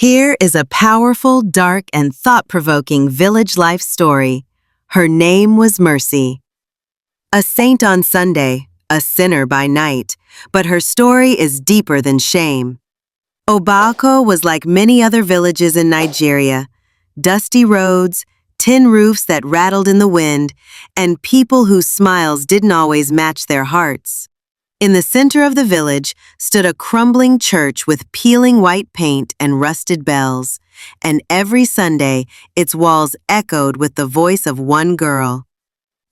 Here is a powerful, dark, and thought-provoking village life story. Her name was Mercy. A saint on Sunday, a sinner by night, but her story is deeper than shame. Obako was like many other villages in Nigeria. Dusty roads, tin roofs that rattled in the wind, and people whose smiles didn't always match their hearts. In the center of the village stood a crumbling church with peeling white paint and rusted bells, and every Sunday its walls echoed with the voice of one girl.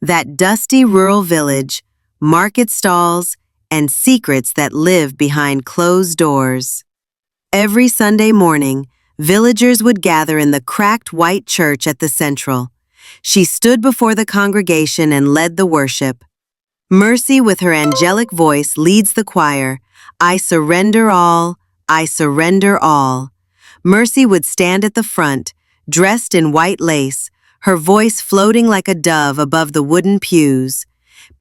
That dusty rural village, market stalls, and secrets that live behind closed doors. Every Sunday morning, villagers would gather in the cracked white church at the central. She stood before the congregation and led the worship. Mercy, with her angelic voice, leads the choir. I surrender all, I surrender all. Mercy would stand at the front, dressed in white lace, her voice floating like a dove above the wooden pews.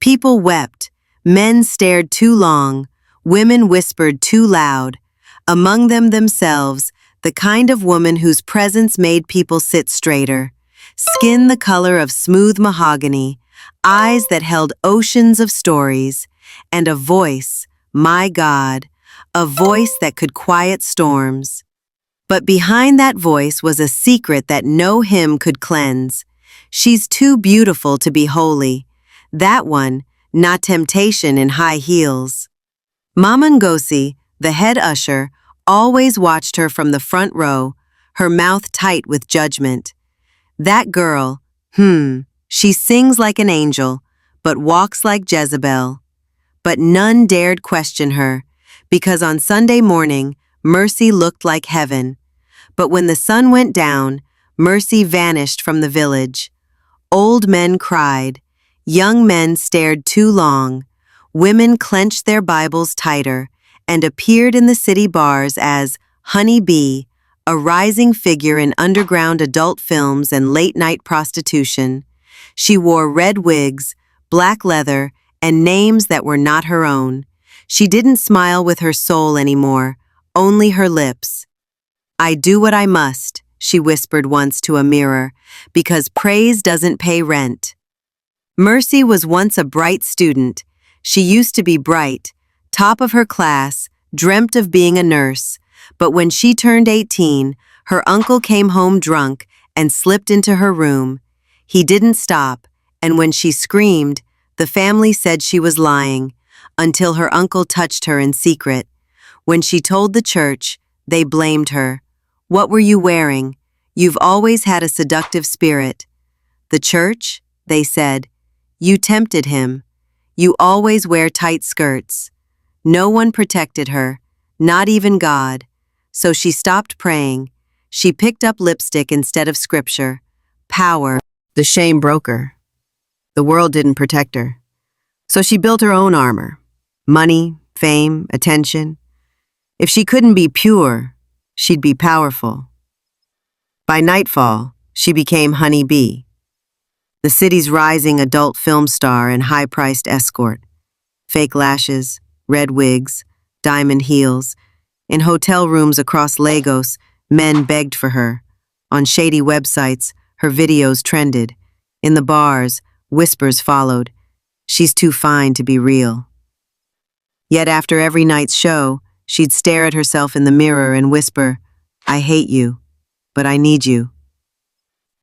People wept, men stared too long, women whispered too loud. Among them themselves, the kind of woman whose presence made people sit straighter. Skin the color of smooth mahogany, eyes that held oceans of stories, and a voice, my God, a voice that could quiet storms. But behind that voice was a secret that no hymn could cleanse. She's too beautiful to be holy. That one, not temptation in high heels. Mama Ngozi, the head usher, always watched her from the front row, her mouth tight with judgment. That girl, she sings like an angel, but walks like Jezebel. But none dared question her, because on Sunday morning, Mercy looked like heaven. But when the sun went down, Mercy vanished from the village. Old men cried, young men stared too long, women clenched their Bibles tighter, and appeared in the city bars as Honey Bee, a rising figure in underground adult films and late-night prostitution. She wore red wigs, black leather, and names that were not her own. She didn't smile with her soul anymore, only her lips. I do what I must, she whispered once to a mirror, because praise doesn't pay rent. Mercy was once a bright student. She used to be bright, top of her class, dreamt of being a nurse. But when she turned 18, her uncle came home drunk and slipped into her room. He didn't stop, and when she screamed, the family said she was lying, until her uncle touched her in secret. When she told the church, they blamed her. What were you wearing? You've always had a seductive spirit. The church? They said. You tempted him. You always wear tight skirts. No one protected her, not even God. So she stopped praying. She picked up lipstick instead of scripture. Power. The shame broke her. The world didn't protect her. So she built her own armor. Money, fame, attention. If she couldn't be pure, she'd be powerful. By nightfall, she became Honey Bee, the city's rising adult film star and high-priced escort. Fake lashes, red wigs, diamond heels. In hotel rooms across Lagos, men begged for her. On shady websites, her videos trended. In the bars, whispers followed. She's too fine to be real. Yet after every night's show, she'd stare at herself in the mirror and whisper, I hate you, but I need you.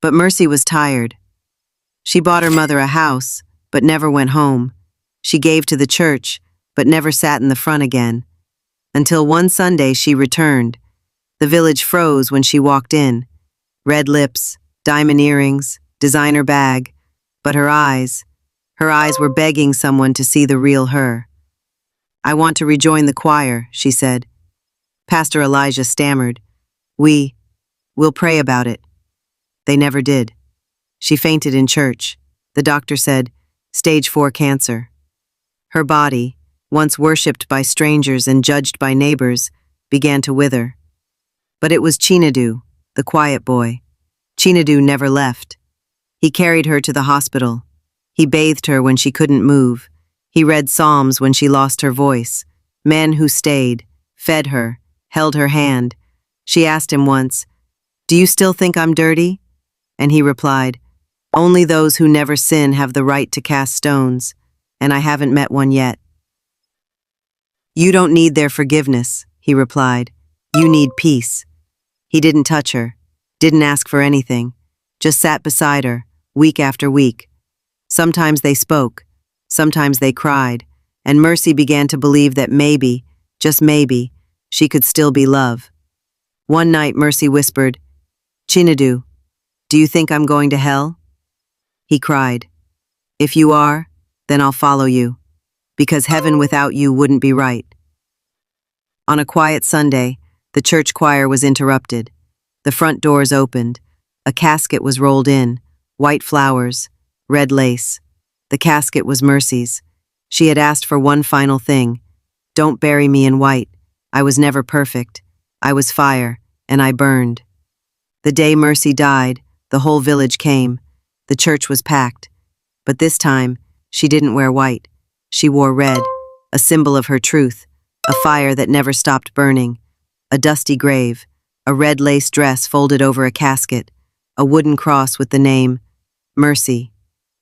But Mercy was tired. She bought her mother a house, but never went home. She gave to the church, but never sat in the front again. Until one Sunday she returned. The village froze when she walked in. Red lips, diamond earrings, designer bag, but her eyes were begging someone to see the real her. I want to rejoin the choir, she said. Pastor Elijah stammered. We'll pray about it. They never did. She fainted in church. The doctor said, stage 4 cancer. Her body, once worshipped by strangers and judged by neighbors, began to wither. But it was Chinadu, the quiet boy. Chinadu never left. He carried her to the hospital. He bathed her when she couldn't move. He read psalms when she lost her voice. Men who stayed, fed her, held her hand. She asked him once, "Do you still think I'm dirty?" And he replied, "Only those who never sin have the right to cast stones, and I haven't met one yet." "You don't need their forgiveness," he replied. "You need peace." He didn't touch her, didn't ask for anything, just sat beside her, week after week. Sometimes they spoke, sometimes they cried, and Mercy began to believe that maybe, just maybe, she could still be love. One night, Mercy whispered, "Chinadu, do you think I'm going to hell?" He cried, "If you are, then I'll follow you, because heaven without you wouldn't be right." On a quiet Sunday, the church choir was interrupted. The front doors opened. A casket was rolled in, white flowers, red lace. The casket was Mercy's. She had asked for one final thing. "Don't bury me in white. I was never perfect. I was fire, and I burned." The day Mercy died, the whole village came. The church was packed. But this time, she didn't wear white. She wore red, a symbol of her truth, a fire that never stopped burning, a dusty grave, a red lace dress folded over a casket, a wooden cross with the name, Mercy.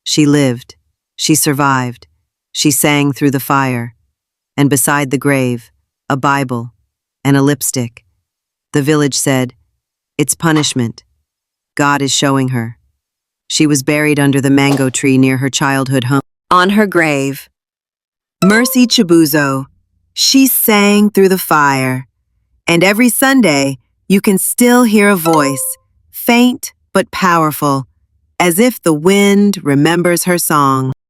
She lived. She survived. She sang through the fire. And beside the grave, a Bible and a lipstick. The village said, "It's punishment. God is showing her." She was buried under the mango tree near her childhood home. On her grave, Mercy Chibuzo, she sang through the fire. And every Sunday, you can still hear a voice, faint but powerful, as if the wind remembers her song.